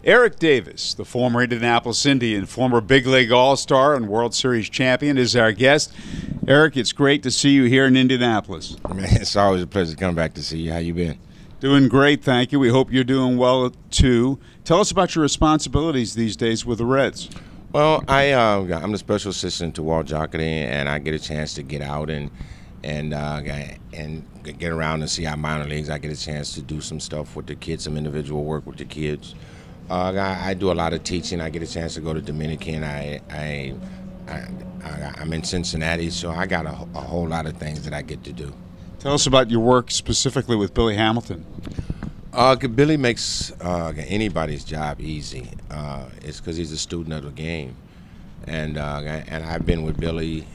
Eric Davis, the former Indianapolis Indian, former Big League All-Star and World Series champion, is our guest. Eric, it's great to see you here in Indianapolis. Man, it's always a pleasure to come back to see you. How you been? Doing great, thank you. We hope you're doing well, too. Tell us about your responsibilities these days with the Reds. Well, I'm the special assistant to Walt Jocketty, and I get a chance to get out and get around and see our minor leagues. I get a chance to do some stuff with the kids, some individual work with the kids. I do a lot of teaching. I get a chance to go to Dominican. I'm in Cincinnati, so I got a whole lot of things that I get to do. Tell us about your work specifically with Billy Hamilton. Billy makes anybody's job easy. It's because he's a student of the game, and I've been with Billy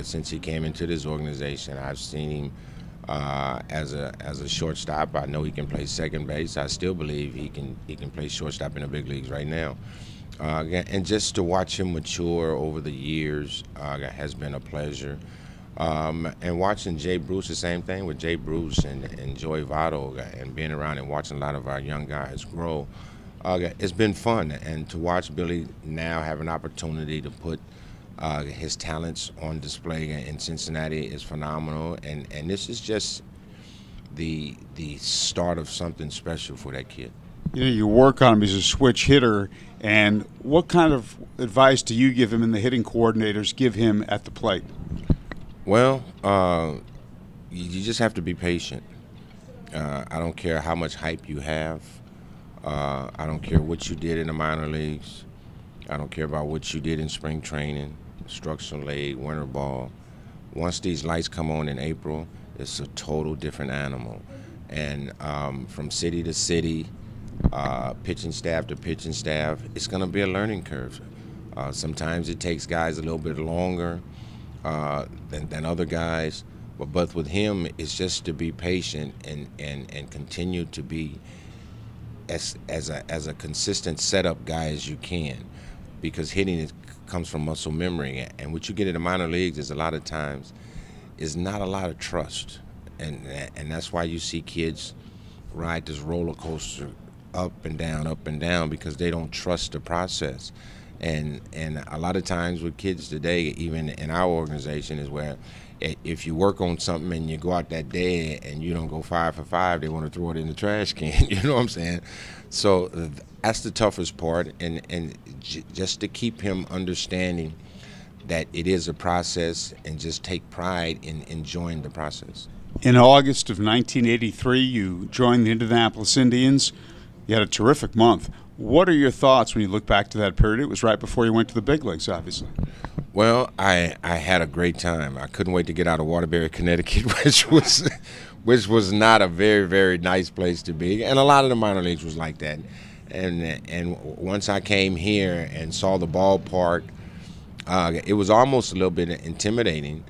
since he came into this organization. I've seen him as a shortstop. I know he can play second base. I still believe he can play shortstop in the big leagues right now. And just to watch him mature over the years has been a pleasure. And watching Jay Bruce, the same thing with Jay Bruce and Joey Votto, and being around and watching a lot of our young guys grow, it's been fun. And to watch Billy now have an opportunity to put his talents on display in Cincinnati is phenomenal. And this is just the start of something special for that kid. You know, you work on him as a switch hitter, and what kind of advice do you give him and the hitting coordinators give him at the plate? Well, you just have to be patient. I don't care how much hype you have. I don't care what you did in the minor leagues. I don't care about what you did in spring training, instructional league, winter ball. Once these lights come on in April, it's a total different animal. And from city to city, pitching staff to pitching staff, it's going to be a learning curve. Sometimes it takes guys a little bit longer than other guys, but with him, it's just to be patient and continue to be as a consistent setup guy as you can, because hitting comes from muscle memory, and what you get in the minor leagues is a lot of times is not a lot of trust, and that's why you see kids ride this roller coaster up and down, because they don't trust the process. And a lot of times with kids today, even in our organization, is where if you work on something and you go out that day and you don't go 5 for 5, they want to throw it in the trash can. You know what I'm saying? So that's the toughest part, and just to keep him understanding that it is a process and just take pride in enjoying the process. In August of 1983, you joined the Indianapolis Indians. You had a terrific month. What are your thoughts when you look back to that period? It was right before you went to the big leagues, obviously. Well, I had a great time. I couldn't wait to get out of Waterbury, Connecticut, which was not a very, very nice place to be. And a lot of the minor leagues was like that. And once I came here and saw the ballpark, it was almost a little bit intimidating.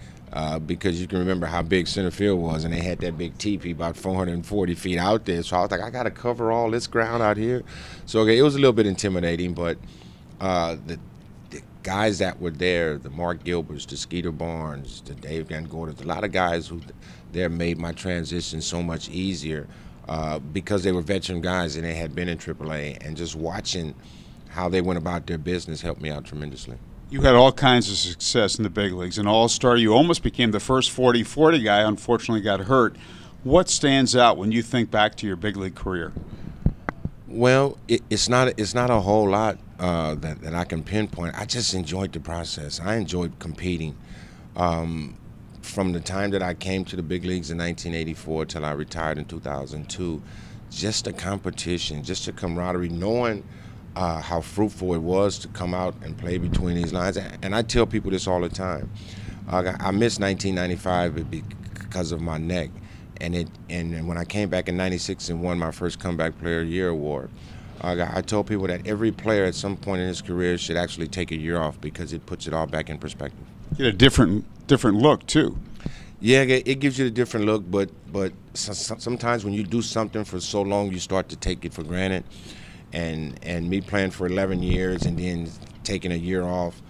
Because you can remember how big center field was, and they had that big teepee about 440 feet out there. So I was like, I got to cover all this ground out here. So it was a little bit intimidating, but the guys that were there, the Mark Gilberts, the Skeeter Barnes, the Dave Van Gordons, a lot of guys who there made my transition so much easier because they were veteran guys and they had been in AAA, and just watching how they went about their business helped me out tremendously. You had all kinds of success in the big leagues. An all-star, you almost became the first 40-40 guy, unfortunately got hurt. What stands out when you think back to your big league career? Well, it's not a whole lot that I can pinpoint. I just enjoyed the process. I enjoyed competing. From the time that I came to the big leagues in 1984 till I retired in 2002, just the competition, just the camaraderie, knowing how fruitful it was to come out and play between these lines. And I tell people this all the time. I missed 1995 because of my neck. And when I came back in '96 and won my first Comeback Player of the Year award, I told people that every player at some point in his career should actually take a year off, because it puts it all back in perspective. Get a different look, too. Yeah, it gives you a different look, but sometimes when you do something for so long, you start to take it for granted. And me playing for 11 years and then taking a year off,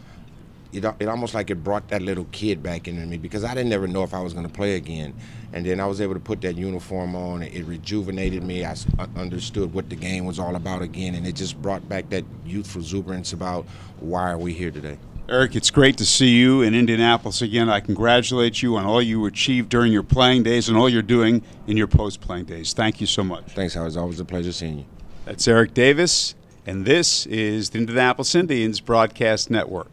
it almost like it brought that little kid back into me, because I didn't ever know if I was going to play again. And then I was able to put that uniform on. It rejuvenated me. I understood what the game was all about again, and it just brought back that youthful exuberance about why are we here today. Eric, it's great to see you in Indianapolis again. I congratulate you on all you achieved during your playing days and all you're doing in your post-playing days. Thank you so much. Thanks, Howard. It's always a pleasure seeing you. That's Eric Davis, and this is the Indianapolis Indians Broadcast Network.